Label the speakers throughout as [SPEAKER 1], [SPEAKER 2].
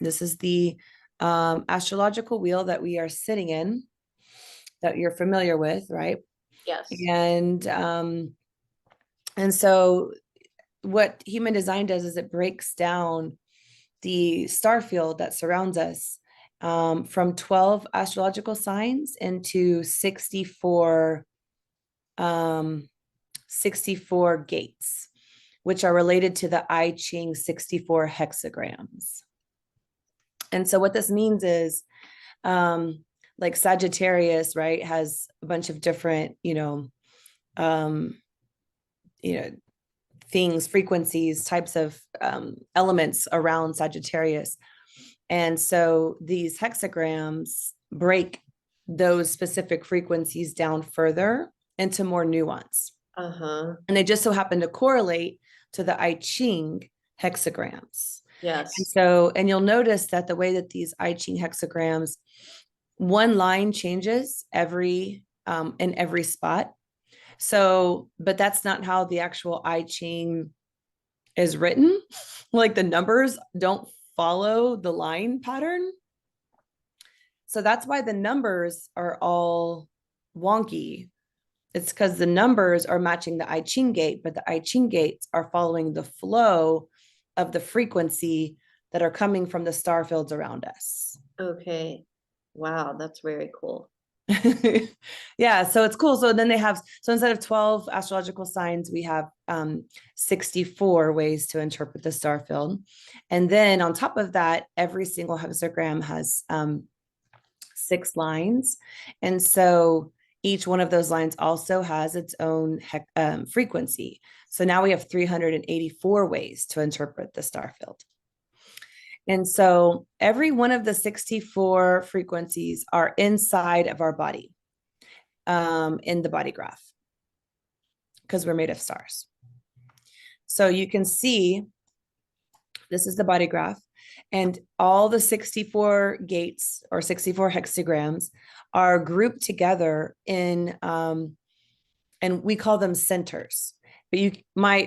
[SPEAKER 1] This is the astrological wheel that we are sitting in, that you're familiar with, right?
[SPEAKER 2] Yes.
[SPEAKER 1] And so what human design does is it breaks down the star field that surrounds us, from 12 astrological signs into 64 gates, which are related to the I Ching 64 hexagrams. And so what this means is, like Sagittarius, right, has a bunch of different, um, you know, things, frequencies, types of elements around Sagittarius. And so these hexagrams break those specific frequencies down further into more nuance.
[SPEAKER 2] Uh-huh.
[SPEAKER 1] And they just so happen to correlate to the I Ching hexagrams. And
[SPEAKER 2] Yes.
[SPEAKER 1] so, and you'll notice that the way that these I Ching hexagrams, one line changes in every spot. So, but that's not how the actual I Ching is written. Like the numbers don't follow the line pattern. So that's why the numbers are all wonky. It's because the numbers are matching the I Ching gate, but the I Ching gates are following the flow of the frequency that are coming from the star fields around us.
[SPEAKER 2] Okay. Wow, that's very cool.
[SPEAKER 1] Yeah, so it's cool. So then they have, so instead of 12 astrological signs, we have 64 ways to interpret the star field. And then on top of that, every single hexagram has 6 lines. And so each one of those lines also has its own frequency. So now we have 384 ways to interpret the star field. And so every one of the 64 frequencies are inside of our body, in the body graph, because we're made of stars. So you can see this is the body graph, and all the 64 gates or 64 hexagrams are grouped together in, and we call them centers. But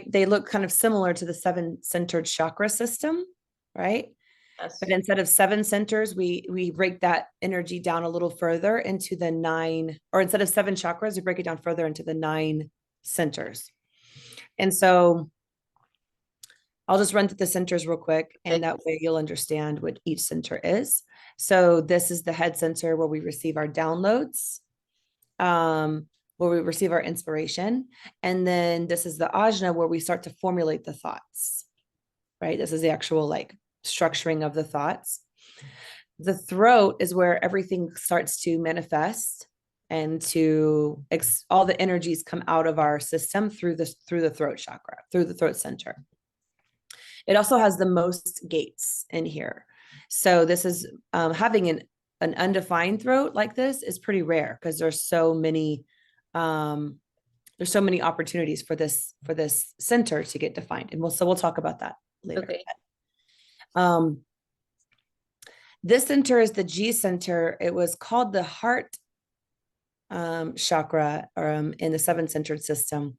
[SPEAKER 1] they look kind of similar to the 7-centered chakra system, right?
[SPEAKER 2] Yes.
[SPEAKER 1] But instead of 7 centers, we break that energy down a little further into the 9, or instead of 7 chakras, we break it down further into the 9 centers. And so I'll just run through the centers real quick, and that way you'll understand what each center is. So this is the head center where we receive our downloads, where we receive our inspiration. And then this is the ajna, where we start to formulate the thoughts, right? This is the actual like structuring of the thoughts. The throat is where everything starts to manifest and to all the energies come out of our system through the throat chakra, through the throat center. It also has the most gates in here. So this is, having an undefined throat like this is pretty rare, because there's so many opportunities for this center to get defined, and we'll talk about that later.
[SPEAKER 2] Okay.
[SPEAKER 1] This center is the G center. It was called the heart chakra, in the 7-centered system.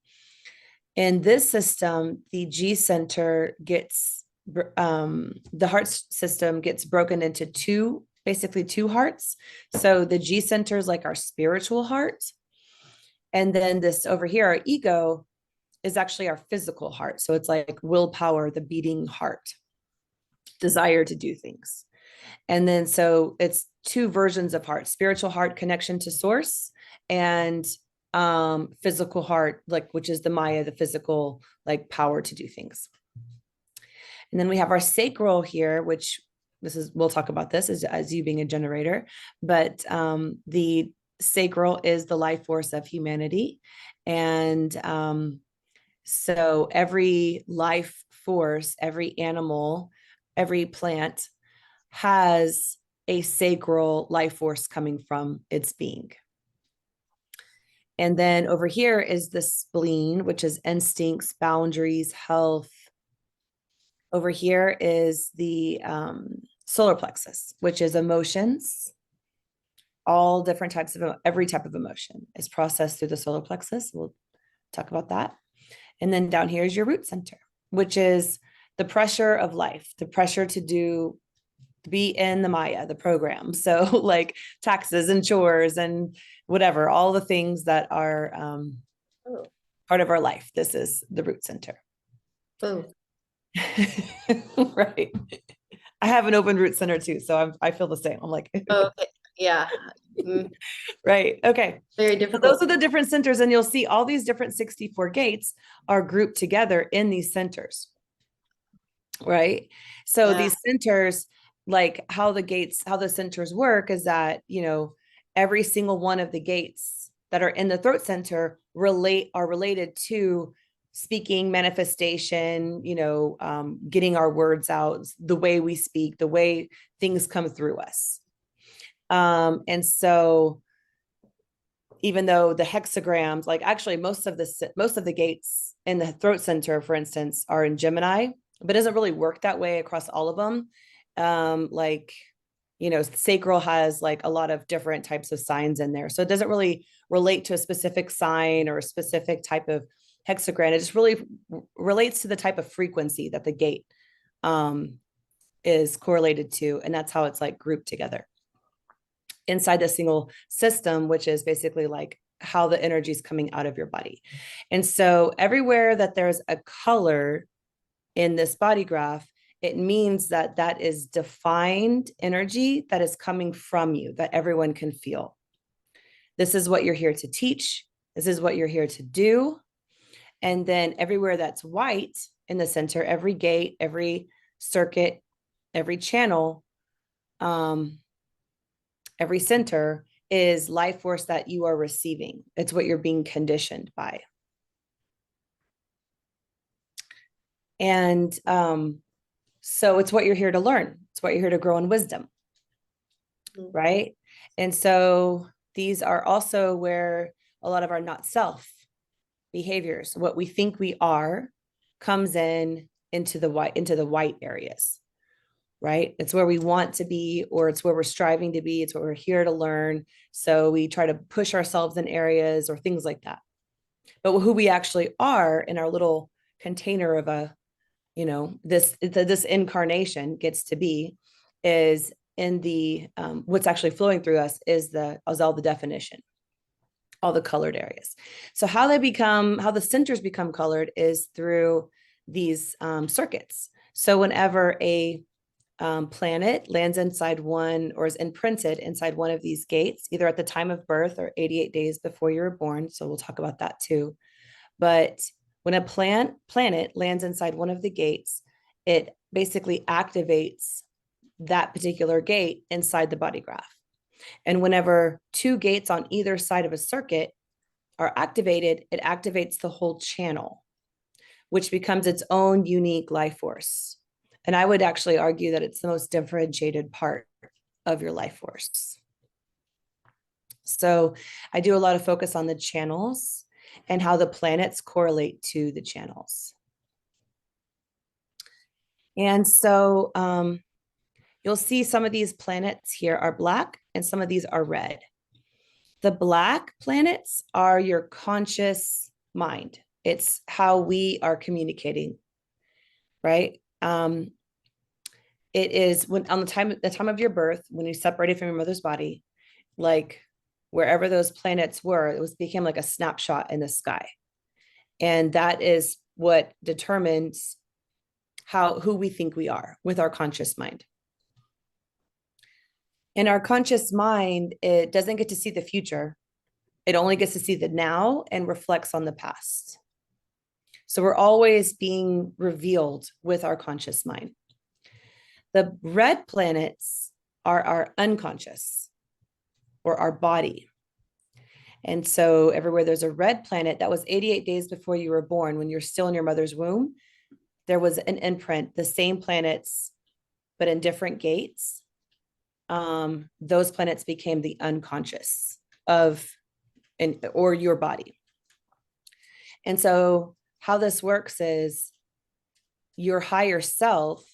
[SPEAKER 1] In this system, the G center gets, the heart system gets broken into basically two hearts. So the G center is like our spiritual heart. And then this over here, our ego, is actually our physical heart. So it's like willpower, the beating heart, desire to do things. And then so it's 2 versions of heart: spiritual heart, connection to source, and physical heart, like, which is the Maya, the physical, like, power to do things. And then we have our sacral here, which we'll talk about this as you being a generator, but the sacral is the life force of humanity. And so every life force, every animal, every plant has a sacral life force coming from its being. And then over here is the spleen, which is instincts, boundaries, health. Over here is the solar plexus, which is emotions. All different types of, every type of emotion is processed through the solar plexus. We'll talk about that. And then down here is your root center, which is the pressure of life, the pressure to do be in the Maya, the program. So like taxes and chores and whatever, all the things that are
[SPEAKER 2] Oh,
[SPEAKER 1] part of our life. This is the root center.
[SPEAKER 2] oh,
[SPEAKER 1] Right. I have an open root center too. So I feel the same. I'm like,
[SPEAKER 2] okay. Yeah. Mm,
[SPEAKER 1] right. Okay.
[SPEAKER 2] very
[SPEAKER 1] So those
[SPEAKER 2] difficult.
[SPEAKER 1] are the different centers. And you'll see all these different 64 gates are grouped together in these centers. Right. So
[SPEAKER 2] Yeah.
[SPEAKER 1] these centers, like how the centers work is that, every single one of the gates that are in the throat center are related to speaking, manifestation, getting our words out, the way we speak, the way things come through us. And so even though the hexagrams, like actually most of the gates in the throat center, for instance, are in Gemini, but it doesn't really work that way across all of them. Like, sacral has like a lot of different types of signs in there. So it doesn't really relate to a specific sign or a specific type of hexagram. It just really relates to the type of frequency that the gate is correlated to. And that's how it's like grouped together inside the single system, which is basically like how the energy is coming out of your body. And so everywhere that there's a color in this body graph, it means that that is defined energy that is coming from you, that everyone can feel. This is what you're here to teach. This is what you're here to do. And then everywhere that's white in the center, every gate, every circuit, every channel, every center is life force that you are receiving. It's what you're being conditioned by. And so it's what you're here to learn. It's what you're here to grow in wisdom. Right. And so these are also where a lot of our not self behaviors, what we think we are, comes into the white areas. Right. It's where we want to be, or it's where we're striving to be. It's what we're here to learn. So we try to push ourselves in areas or things like that. But who we actually are in our little container of this incarnation gets to be is in the what's actually flowing through us is all the definition, all the colored areas. So how the centers become colored is through these circuits. So whenever a planet lands inside one or is imprinted inside one of these gates, either at the time of birth or 88 days before you were born. So we'll talk about that too. But when a planet lands inside one of the gates, it basically activates that particular gate inside the body graph. And whenever two gates on either side of a circuit are activated, it activates the whole channel, which becomes its own unique life force. And I would actually argue that it's the most differentiated part of your life force. So I do a lot of focus on the channels and how the planets correlate to the channels. And so you'll see some of these planets here are black and some of these are red. The black planets are your conscious mind. It's how we are communicating, right? It is when on the time of your birth, when you separated from your mother's body, like wherever those planets were, became like a snapshot in the sky. And that is what determines who we think we are with our conscious mind. In our conscious mind, it doesn't get to see the future. It only gets to see the now and reflects on the past. So we're always being revealed with our conscious mind. The red planets are our unconscious or our body. And so everywhere there's a red planet, that was 88 days before you were born, when you're still in your mother's womb, there was an imprint, the same planets, but in different gates. Those planets became the unconscious or your body. And so how this works is your higher self,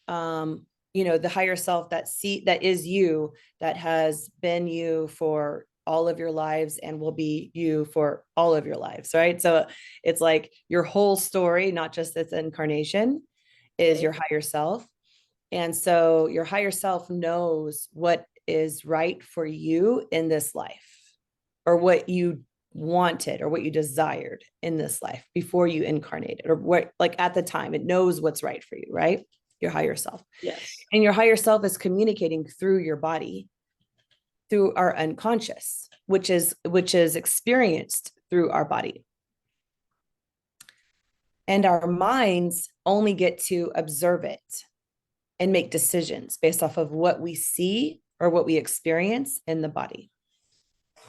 [SPEAKER 1] the higher self that is you, that has been you for all of your lives and will be you for all of your lives, right? So it's like your whole story, not just this incarnation, is your higher self. And so your higher self knows what is right for you in this life, or what you wanted or what you desired in this life before you incarnated, or what, like at the time, it knows what's right for you, right? Your higher self.
[SPEAKER 2] Yes.
[SPEAKER 1] And your higher self is communicating through your body, through our unconscious, which is experienced through our body. And our minds only get to observe it and make decisions based off of what we see or what we experience in the body.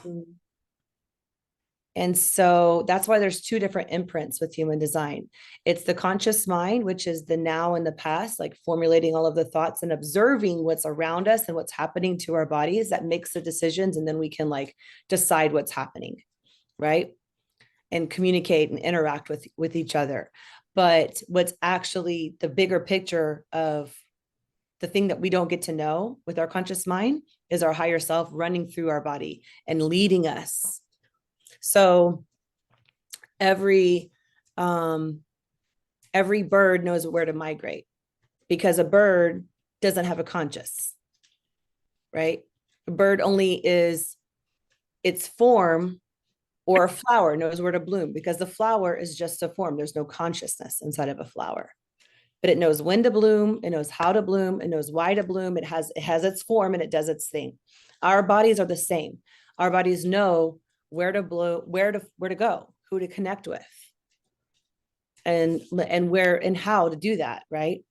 [SPEAKER 2] Mm-hmm.
[SPEAKER 1] And so that's why there's two different imprints with human design. It's the conscious mind, which is the now and the past, like formulating all of the thoughts and observing what's around us and what's happening to our bodies, that makes the decisions. And then we can like decide what's happening, right? And communicate and interact with each other. But what's actually the bigger picture of the thing that we don't get to know with our conscious mind is our higher self running through our body and leading us. So every bird knows where to migrate, because a bird doesn't have a conscious, right? A bird only is its form, or a flower knows where to bloom, because the flower is just a form. There's no consciousness inside of a flower, but it knows when to bloom, it knows how to bloom, it knows why to bloom. It has its form and it does its thing. Our bodies are the same. Our bodies know where to blow, where to go, who to connect with, and where and how to do that, right?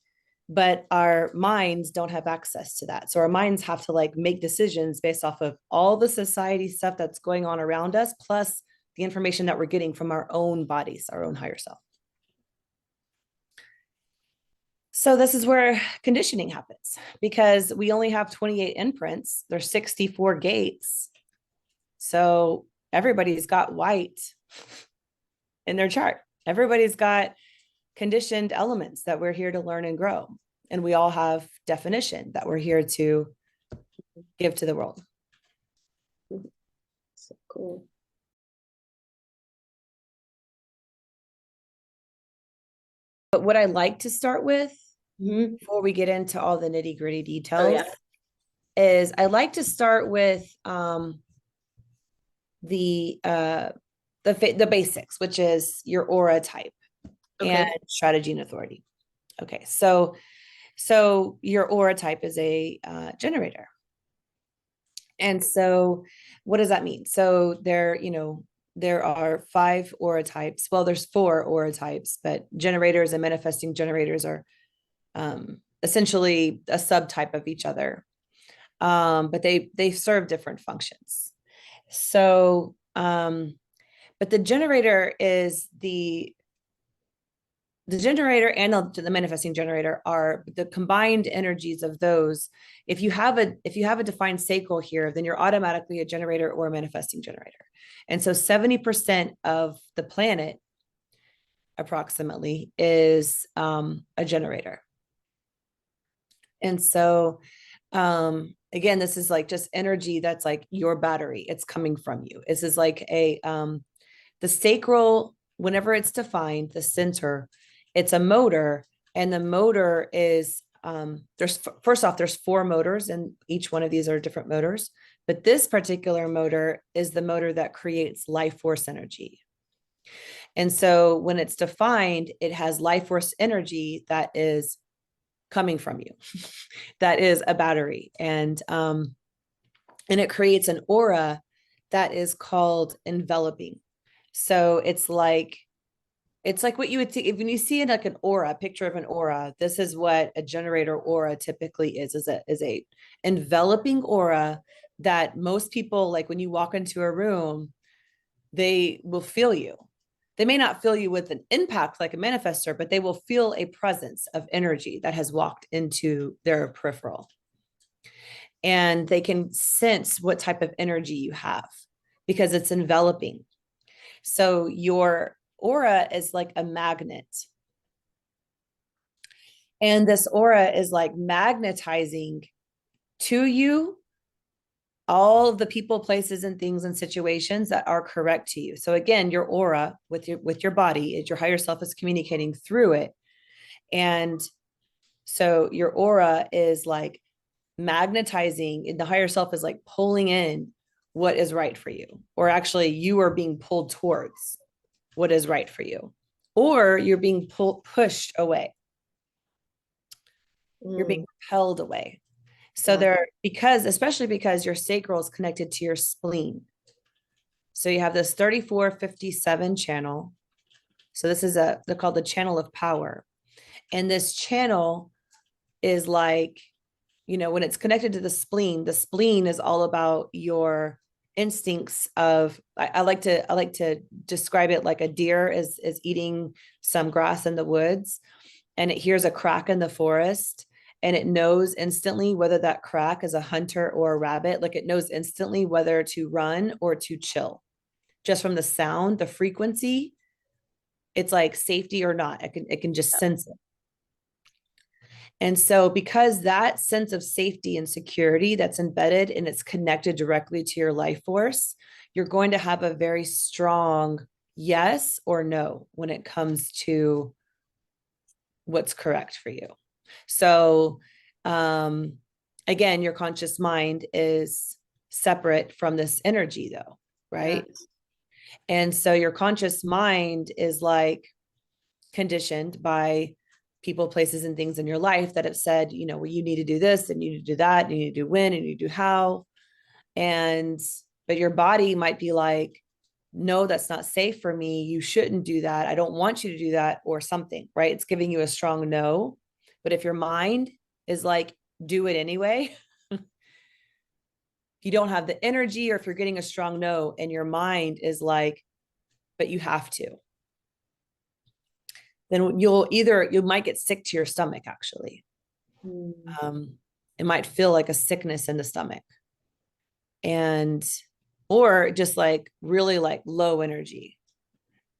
[SPEAKER 1] But our minds don't have access to that. So our minds have to like make decisions based off of all the society stuff that's going on around us, plus the information that we're getting from our own bodies, our own higher self. So this is where conditioning happens, because we only have 28 imprints. There's 64 gates. So everybody's got white in their chart. Everybody's got conditioned elements that we're here to learn and grow. And we all have definition that we're here to give to the world.
[SPEAKER 2] So cool.
[SPEAKER 1] But what I like to start with,
[SPEAKER 2] Mm-hmm.
[SPEAKER 1] before we get into all the nitty gritty
[SPEAKER 2] Oh,
[SPEAKER 1] details,
[SPEAKER 2] yeah.
[SPEAKER 1] is I like to start with the basics, which is your aura type
[SPEAKER 2] Okay.
[SPEAKER 1] and strategy and authority. Okay, so your aura type is a generator. And so what does that mean? So there are 5 aura types. Well, there's 4 aura types, but generators and manifesting generators are essentially a subtype of each other. But they serve different functions. So but the generator is the generator and the manifesting generator are the combined energies of those. If you have a defined sacral here, then you're automatically a generator or a manifesting generator. And so 70% of the planet approximately is a generator. And so again, this is like just energy that's like your battery. It's coming from you. This is like the sacral, whenever it's defined, the center, it's a motor. And the motor is first off, there's 4 motors, and each one of these are different motors. But this particular motor is the motor that creates life force energy. And so when it's defined, it has life force energy that is coming from you. That is a battery. And it creates an aura that is called enveloping. So it's like what you would see if when you see like an aura, a picture of an aura. This is what a generator aura typically is a enveloping aura that most people, like when you walk into a room, they will feel you. They may not feel you with an impact like a manifestor, but they will feel a presence of energy that has walked into their peripheral. And they can sense what type of energy you have because it's enveloping. So your aura is like a magnet. And this aura is like magnetizing to you all the people, places, and things and situations that are correct to you. So again, your aura with your body, your higher self is communicating through it. And So your aura is like magnetizing, and the higher self is like pulling in what is right for you, or actually you are being pulled towards what is right for you, or you're being pushed away, you're being
[SPEAKER 2] Mm.
[SPEAKER 1] repelled away. So
[SPEAKER 2] Yeah.
[SPEAKER 1] there, because especially because your sacral is connected to your spleen. So you have this 3457 channel. So this is they're called the channel of power. And this channel is like, when it's connected to the spleen is all about your instincts of, I like to describe it like a deer is eating some grass in the woods, and it hears a crack in the forest, and it knows instantly whether that crack is a hunter or a rabbit. Like, it knows instantly whether to run or to chill just from the sound, the frequency. It's like safety or not. It can just sense it. And so, because that sense of safety and security that's embedded and it's connected directly to your life force, you're going to have a very strong yes or no when it comes to what's correct for you. So, again, your conscious mind is separate from this energy, though, right?
[SPEAKER 2] Yes.
[SPEAKER 1] And so, your conscious mind is like conditioned by people, places, and things in your life that have said, well, you need to do this and you need to do that, and you need to do when and you do how. And, but your body might be like, no, that's not safe for me. You shouldn't do that. I don't want you to do that, or something, right? It's giving you a strong no. But if your mind is like, do it anyway, if you don't have the energy, or if you're getting a strong no and your mind is like, but you have to, then you might get sick to your stomach, actually.
[SPEAKER 2] Mm.
[SPEAKER 1] Um, it might feel like a sickness in the stomach, and, or just like really like low energy.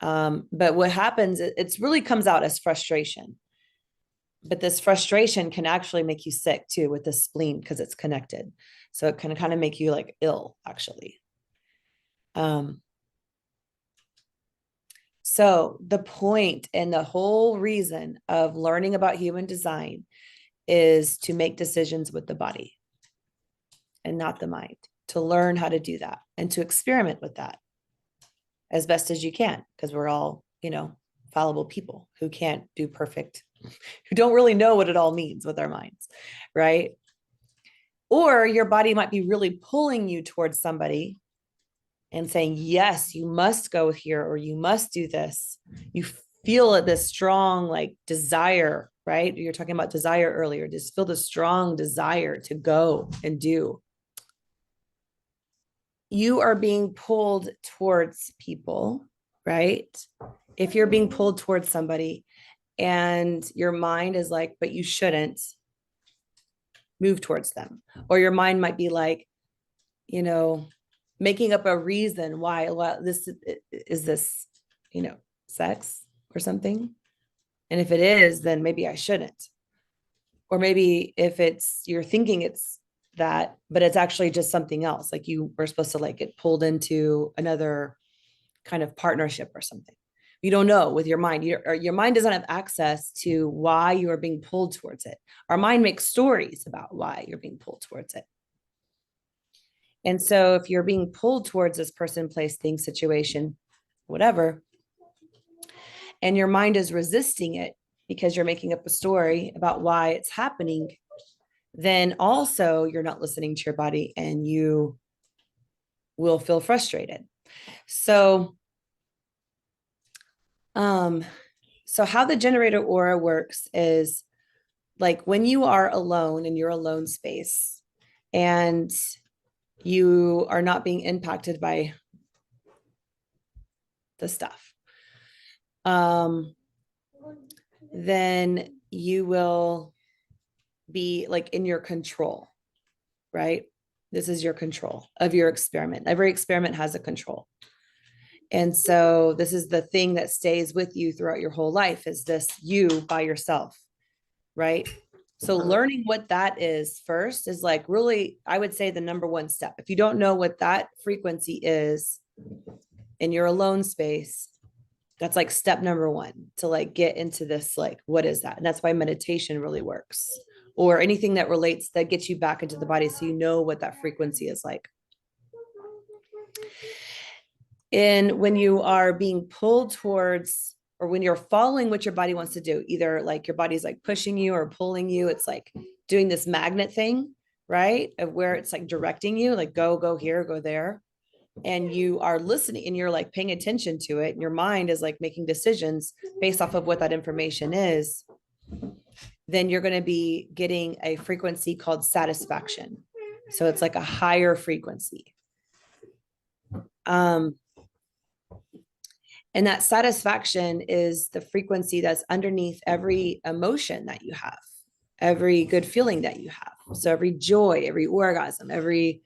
[SPEAKER 1] But what happens, it's really comes out as frustration. But this frustration can actually make you sick too with the spleen, because it's connected. So it can kind of make you like ill, actually. Um, so the point and the whole reason of learning about human design is to make decisions with the body and not the mind, to learn how to do that and to experiment with that as best as you can, because we're all, fallible people who can't do perfect, who don't really know what it all means with our minds, right? Or your body might be really pulling you towards somebody and saying, yes, you must go here, or you must do this. You feel this strong like desire, right? You're talking about desire earlier. Just feel the strong desire to go and do. You are being pulled towards people, right? If you're being pulled towards somebody and your mind is like, but you shouldn't move towards them, or your mind might be like, making up a reason why, well, this is this, sex or something. And if it is, then maybe I shouldn't. Or maybe if it's, you're thinking it's that, but it's actually just something else. Like you were supposed to like get pulled into another kind of partnership or something. You don't know with your mind. Your mind doesn't have access to why you are being pulled towards it. Our mind makes stories about why you're being pulled towards it. And so if you're being pulled towards this person, place, thing, situation, whatever, and your mind is resisting it because you're making up a story about why it's happening, then also you're not listening to your body and you will feel frustrated. So, so how the generator aura works is like when you are alone in your alone space and you are not being impacted by the stuff, then you will be like in your control, right? This is your control of your experiment. Every experiment has a control. And so this is the thing that stays with you throughout your whole life, is this you by yourself, right? So learning what that is first is like really, I would say, the number one step. If you don't know what that frequency is in your alone space, That's like step number one to like get into this, like, what is that? And that's why meditation really works, or anything that relates that gets you back into the body so you know what that frequency is like. And when you are being pulled towards, or when you're following what your body wants to do, either like your body's like pushing you or pulling you, it's like doing this magnet thing, right? Of where it's like directing you, like go here, go there. And you are listening and you're like paying attention to it. And your mind is like making decisions based off of what that information is. Then you're going to be getting a frequency called satisfaction. So it's like a higher frequency. And that satisfaction is the frequency that's underneath every emotion that you have, every good feeling that you have. So every joy, every orgasm, everything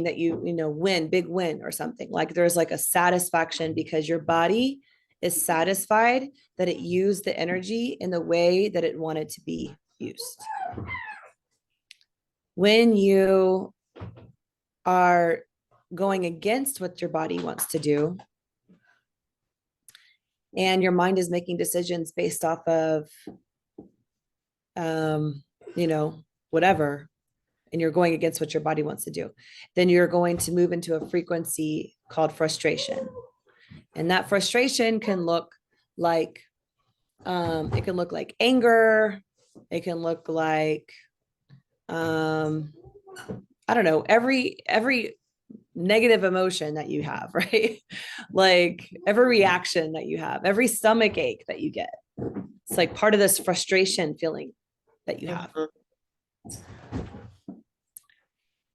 [SPEAKER 1] that you win, big win or something, like there's like a satisfaction because your body is satisfied that it used the energy in the way that it wanted to be used. When you are going against what your body wants to do, and your mind is making decisions based off of, whatever, and you're going against what your body wants to do, then you're going to move into a frequency called frustration. And that frustration can look like, it can look like anger. It can look like, I don't know, every negative emotion that you have, right? Like every reaction that you have, every stomach ache that you get. It's like part of this frustration feeling that you have.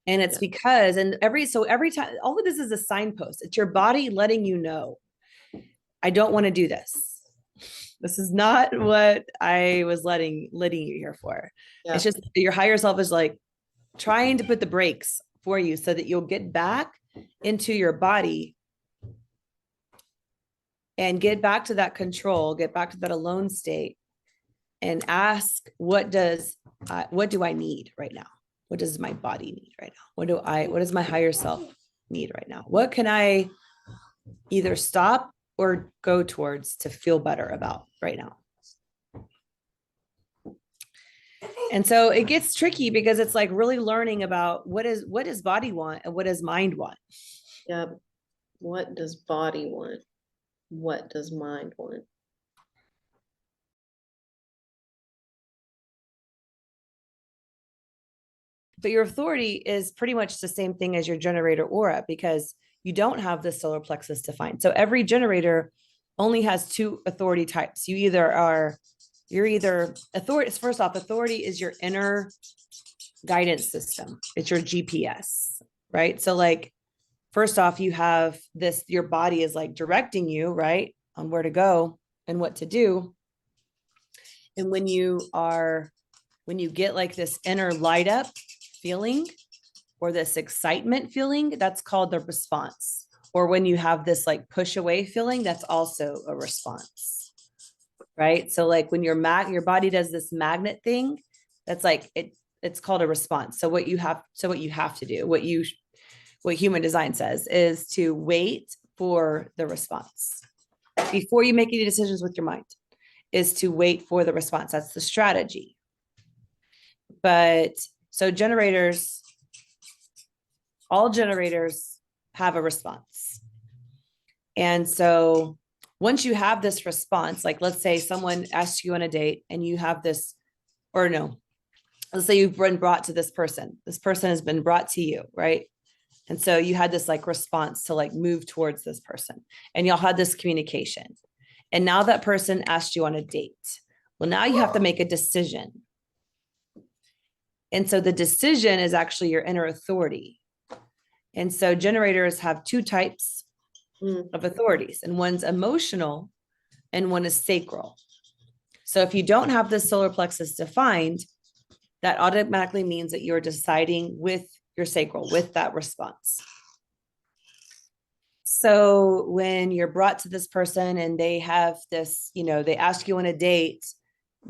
[SPEAKER 1] And it's because, every time, all of this is a signpost. It's your body letting you know, I don't want to do this. This is not what I was letting you here for. Yeah. It's just your higher self is like trying to put the brakes for you so that you'll get back into your body and get back to that control, get back to that alone state, and ask, what do I need right now? What does my body need right now? What does my higher self need right now? What can I either stop or go towards to feel better about right now? And so it gets tricky because it's like really learning about what does body want and what does mind want?
[SPEAKER 2] Yep. What does body want? What does mind want?
[SPEAKER 1] But your authority is pretty much the same thing as your generator aura, because you don't have the solar plexus defined. So every generator only has two authority types. You're either authority. First off, authority is your inner guidance system. It's your GPS, right? So like, first off, you have this, your body is like directing you, right, on where to go and what to do. And when you get like this inner light up feeling or this excitement feeling, that's called the response. Or when you have this like push away feeling, that's also a response, right? So like when your body does this magnet thing, that's like it's called a response. So what you have to do, what human design says, is to wait for the response before you make any decisions with your mind, is to wait for the response. That's the strategy. But so all generators have a response. And so once you have this response, like let's say someone asks you on a date and you have this, or no, let's say you've been brought to this person has been brought to you, right? And so you had this like response to like move towards this person, and y'all had this communication. And now that person asked you on a date. Well, now you have to make a decision. And so the decision is actually your inner authority. And so generators have two types of authorities, and one's emotional and one is sacral. So if you don't have the solar plexus defined, that automatically means that you're deciding with your sacral, with that response. So when you're brought to this person and they have this, they ask you on a date,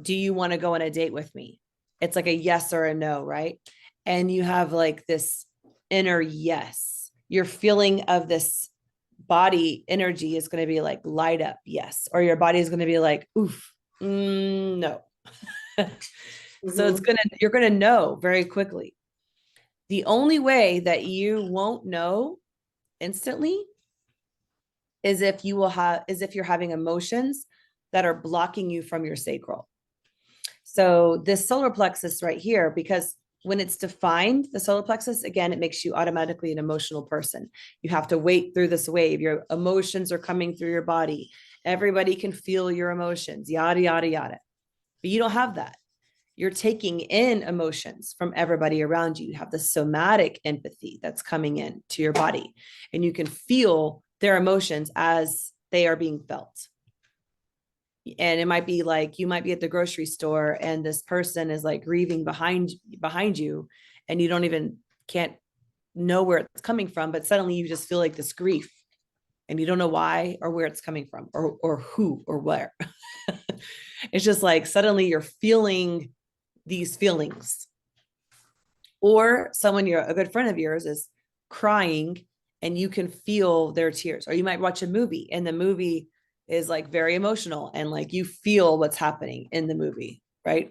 [SPEAKER 1] do you want to go on a date with me? It's like a yes or a no, right? And you have like this inner yes. You're feeling of this body energy is going to be like light up, yes, or your body is going to be like, oof, no. So you're gonna know very quickly. The only way that you won't know instantly is if you're having emotions that are blocking you from your sacral. So this solar plexus right here, because when it's defined, the solar plexus, again, it makes you automatically an emotional person. You have to wait through this wave. Your emotions are coming through your body. Everybody can feel your emotions, yada, yada, yada. But you don't have that. You're taking in emotions from everybody around you. You have the somatic empathy that's coming in to your body, and you can feel their emotions as they are being felt. And it might be like you might be at the grocery store and this person is like grieving behind you, and you don't even can't know where it's coming from, but suddenly you just feel like this grief and you don't know why or where it's coming from or who or where. It's just like suddenly you're feeling these feelings. Or someone a good friend of yours is crying and you can feel their tears. Or you might watch a movie and the movie is like very emotional and like you feel what's happening in the movie, right?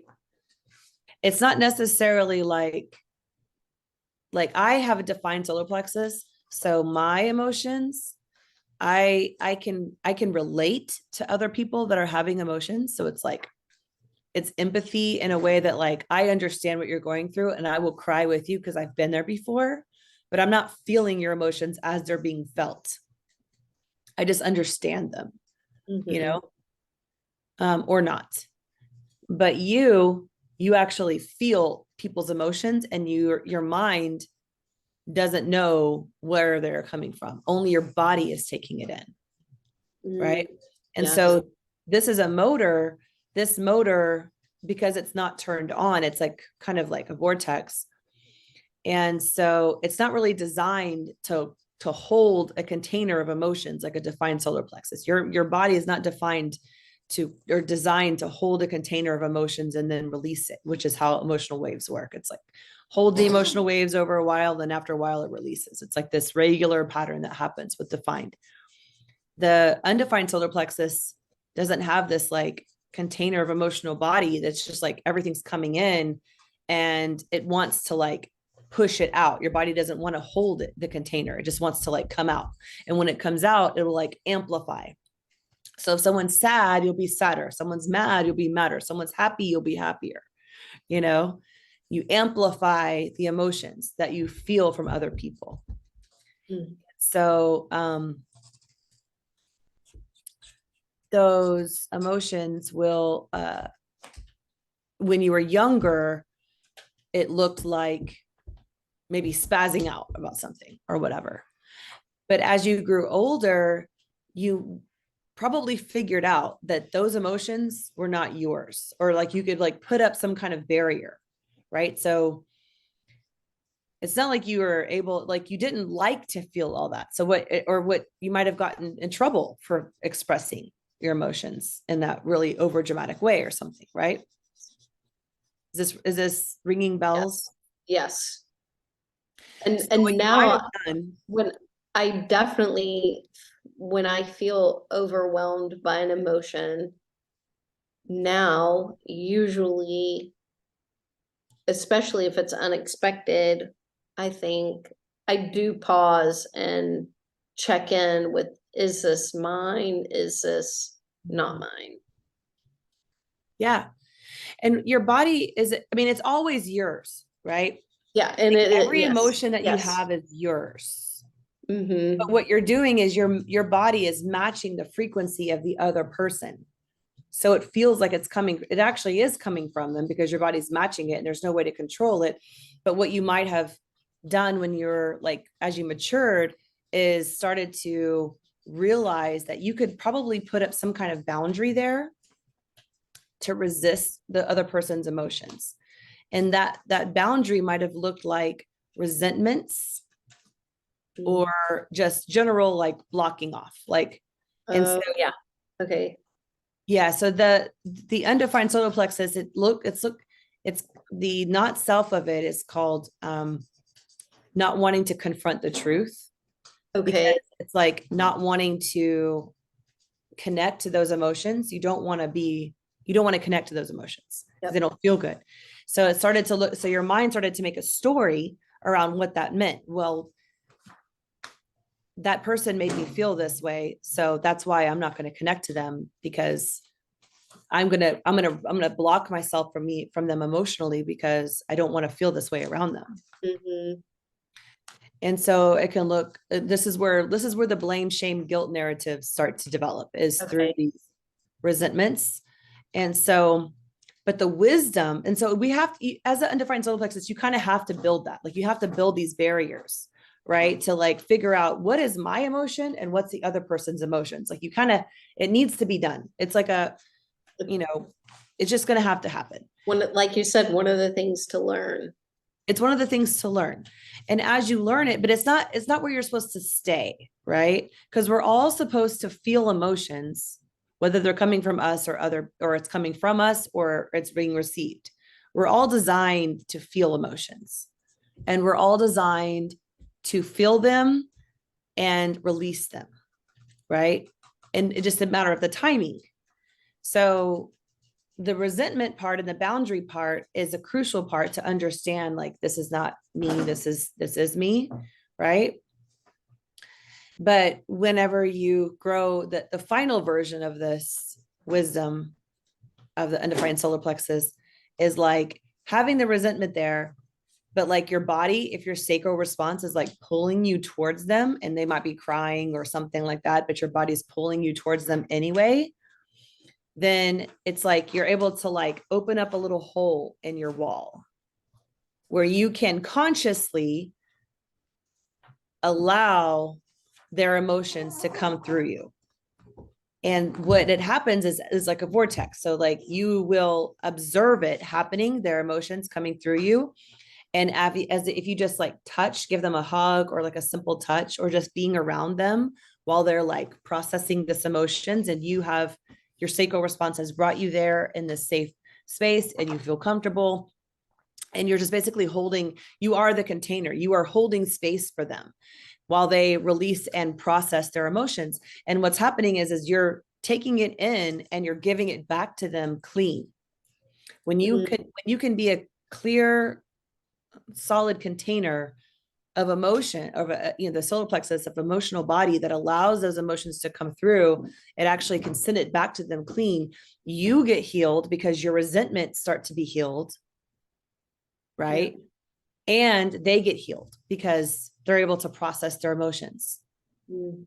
[SPEAKER 1] It's not necessarily like I have a defined solar plexus, so my emotions, I can relate to other people that are having emotions. So it's like it's empathy in a way that like I understand what you're going through and I will cry with you because I've been there before, but I'm not feeling your emotions as they're being felt. I just understand them, you know, or not. But you actually feel people's emotions, and your mind doesn't know where they're coming from. Only your body is taking it in, right? And
[SPEAKER 2] Yes.
[SPEAKER 1] so this is a motor. This motor, because it's not turned on, it's like kind of like a vortex. And so it's not really designed to hold a container of emotions like a defined solar plexus. Your body is not defined to or designed to hold a container of emotions and then release it, which is how emotional waves work. It's like hold the emotional waves over a while, then after a while it releases. It's like this regular pattern that happens with defined. The undefined solar plexus doesn't have this like container of emotional body that's just like everything's coming in and it wants to like push it out. Your body doesn't want to hold it, the container. It just wants to like come out. And when it comes out, it'll like amplify. So if someone's sad, you'll be sadder. Someone's mad, you'll be madder. Someone's happy, you'll be happier. You know, you amplify the emotions that you feel from other people. So, those emotions will, when you were younger, it looked like maybe spazzing out about something or whatever. But as you grew older, you probably figured out that those emotions were not yours, or like you could like put up some kind of barrier, right? So it's not like you were able, like you didn't like to feel all that. So what you might have gotten in trouble for expressing your emotions in that really over dramatic way or something, right? Is this ringing bells?
[SPEAKER 2] Yes.
[SPEAKER 1] So
[SPEAKER 2] And
[SPEAKER 1] what you might have
[SPEAKER 2] now
[SPEAKER 1] done,
[SPEAKER 2] when I definitely when I feel overwhelmed by an emotion, now usually, especially if it's unexpected, I think I do pause and check in with, is this mine? Is this not mine?
[SPEAKER 1] yeah. And your body is, I mean, it's always yours, right?
[SPEAKER 2] Yeah, and
[SPEAKER 1] Every
[SPEAKER 2] yes,
[SPEAKER 1] emotion that you
[SPEAKER 2] yes.
[SPEAKER 1] have is yours. But
[SPEAKER 2] Mm-hmm.
[SPEAKER 1] what you're doing is your body is matching the frequency of the other person. So it feels like it actually is coming from them because your body's matching it and there's no way to control it. But what you might have done when you're like, as you matured, is started to realize that you could probably put up some kind of boundary there to resist the other person's emotions. And that boundary might have looked like resentments or just general like blocking off. Like, and so
[SPEAKER 2] Yeah. Okay.
[SPEAKER 1] yeah, so the undefined solar plexus, it's the not self of it is called not wanting to confront the truth. because
[SPEAKER 2] Okay.
[SPEAKER 1] it's like not wanting to connect to those emotions. You don't want to connect to those emotions because they
[SPEAKER 2] Yep.
[SPEAKER 1] don't feel good. So it started to look, so your mind started to make a story around what that meant. Well, that person made me feel this way. So that's why I'm not going to connect to them, because I'm gonna block myself from them emotionally because I don't want to feel this way around them.
[SPEAKER 2] Mhm.
[SPEAKER 1] And so it can look, this is where the blame, shame, guilt narratives start to develop, is through
[SPEAKER 2] Okay.
[SPEAKER 1] these resentments. And so, but the wisdom, and so we have to, as an undefined solar plexus, you kind of have to build that. Like you have to build these barriers, right? To like figure out what is my emotion and what's the other person's emotions. Like you kind of, it needs to be done. It's like you know, it's just going to have to happen.
[SPEAKER 2] Like you said, one of the things to learn.
[SPEAKER 1] It's one of the things to learn. And as you learn it, but it's not where you're supposed to stay, right? Because we're all supposed to feel emotions, whether they're coming from us or it's coming from us or it's being received. We're all designed to feel emotions, and we're all designed to feel them and release them, right? And it's just a matter of the timing. So the resentment part and the boundary part is a crucial part to understand, like, this is not me, this is me, right? But whenever you grow, the final version of this wisdom of the undefined solar plexus is like having the resentment there, but like your body, if your sacral response is like pulling you towards them and they might be crying or something like that, but your body's pulling you towards them anyway, then it's like you're able to like open up a little hole in your wall where you can consciously allow their emotions to come through you. And what it happens is like a vortex. So like you will observe it happening, their emotions coming through you. And as if you just like touch, give them a hug or like a simple touch, or just being around them while they're like processing this emotions, and you have your sacral response has brought you there in this safe space and you feel comfortable, and you're just basically holding, you are the container, you are holding space for them while they release and process their emotions. And what's happening is you're taking it in and you're giving it back to them clean. When you can be a clear, solid container of emotion, of the solar plexus of emotional body that allows those emotions to come through, it actually can send it back to them clean. You get healed because your resentments start to be healed, right?
[SPEAKER 2] Yeah.
[SPEAKER 1] And they get healed because they're able to process their emotions.
[SPEAKER 2] Mm.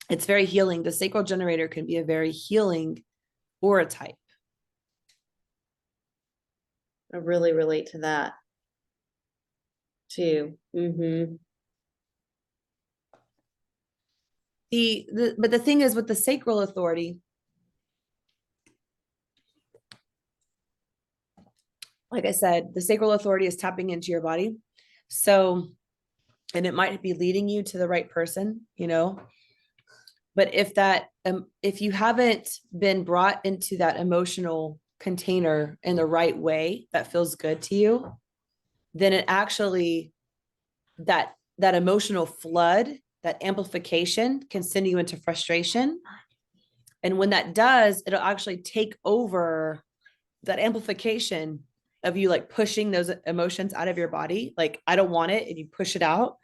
[SPEAKER 1] It's very healing. The sacral generator can be a very healing aura type.
[SPEAKER 2] I really relate to that too. Mm-hmm.
[SPEAKER 1] But the thing is with the sacral authority, like I said, the sacral authority is tapping into your body. So, and it might be leading you to the right person, but if you haven't been brought into that emotional container in the right way that feels good to you, then it actually, that emotional flood, that amplification can send you into frustration. And when that does, it'll actually take over, that amplification of you like pushing those emotions out of your body, like I don't want it, and you push it out.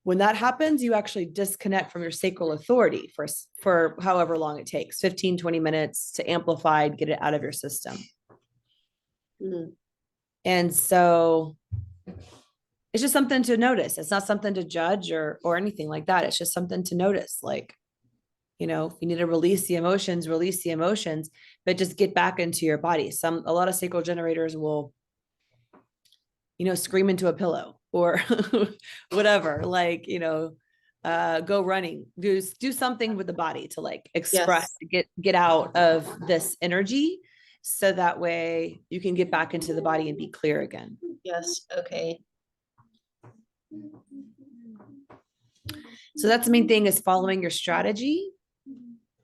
[SPEAKER 1] When that happens, you actually disconnect from your sacral authority for however long it takes, 15, 20 minutes to amplify, get it out of your system.
[SPEAKER 2] Mm.
[SPEAKER 1] And so it's just something to notice. It's not something to judge or anything like that. It's just something to notice. Like, if you need to release the emotions, but just get back into your body. A lot of sacral generators will, scream into a pillow or whatever, like, go running, do something with the body to like express,
[SPEAKER 2] Yes.
[SPEAKER 1] get out of this energy. So that way you can get back into the body and be clear again.
[SPEAKER 2] Yes. Okay.
[SPEAKER 1] So that's the main thing, is following your strategy,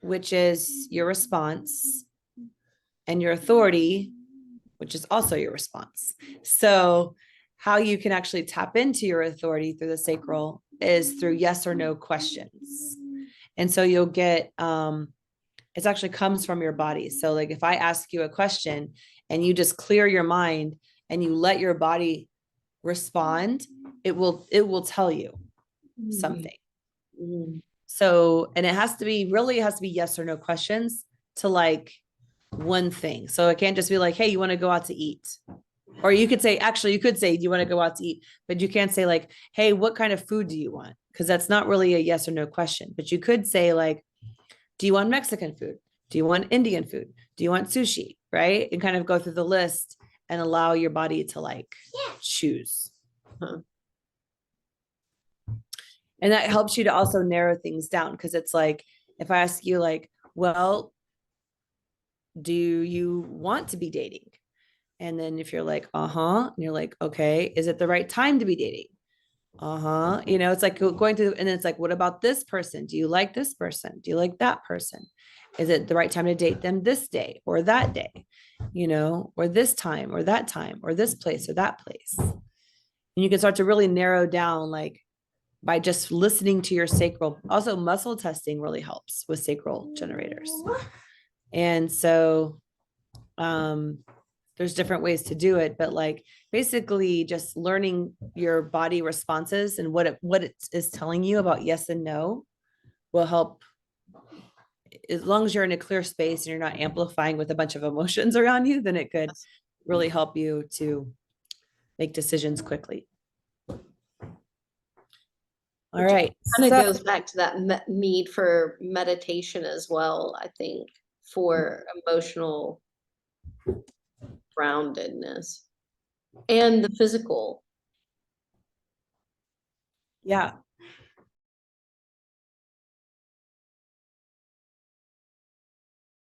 [SPEAKER 1] which is your response, and your authority, which is also your response. So how you can actually tap into your authority through the sacral is through yes or no questions. And so you'll get, it actually comes from your body. So like if I ask you a question and you just clear your mind and you let your body respond, it will tell you something. So, and it has to be yes or no questions to like one thing. So it can't just be like, hey, you want to go out to eat? Or you could say, actually, you could say, do you want to go out to eat? But you can't say like, hey, what kind of food do you want? Because that's not really a yes or no question. But you could say like, do you want Mexican food? Do you want Indian food? Do you want sushi? Right? And kind of go through the list and allow your body to like choose. And that helps you to also narrow things down, because it's like, if I ask you like, well, do you want to be dating? And then if you're like, and you're like, okay, is it the right time to be dating? You know, it's like going through, and then it's like, what about this person? Do you like this person? Do you like that person? Is it the right time to date them this day or that day? You know, or this time or that time, or this place or that place. And you can start to really narrow down, like, by just listening to your sacral. Also, muscle testing really helps with sacral generators. And so there's different ways to do it, but like basically just learning your body responses and what it is telling you about yes and no will help. As long as you're in a clear space and you're not amplifying with a bunch of emotions around you, then it could really help you to make decisions quickly. All right.
[SPEAKER 2] Kind of goes back to that need for meditation as well, I think, for emotional groundedness and the physical.
[SPEAKER 1] Yeah.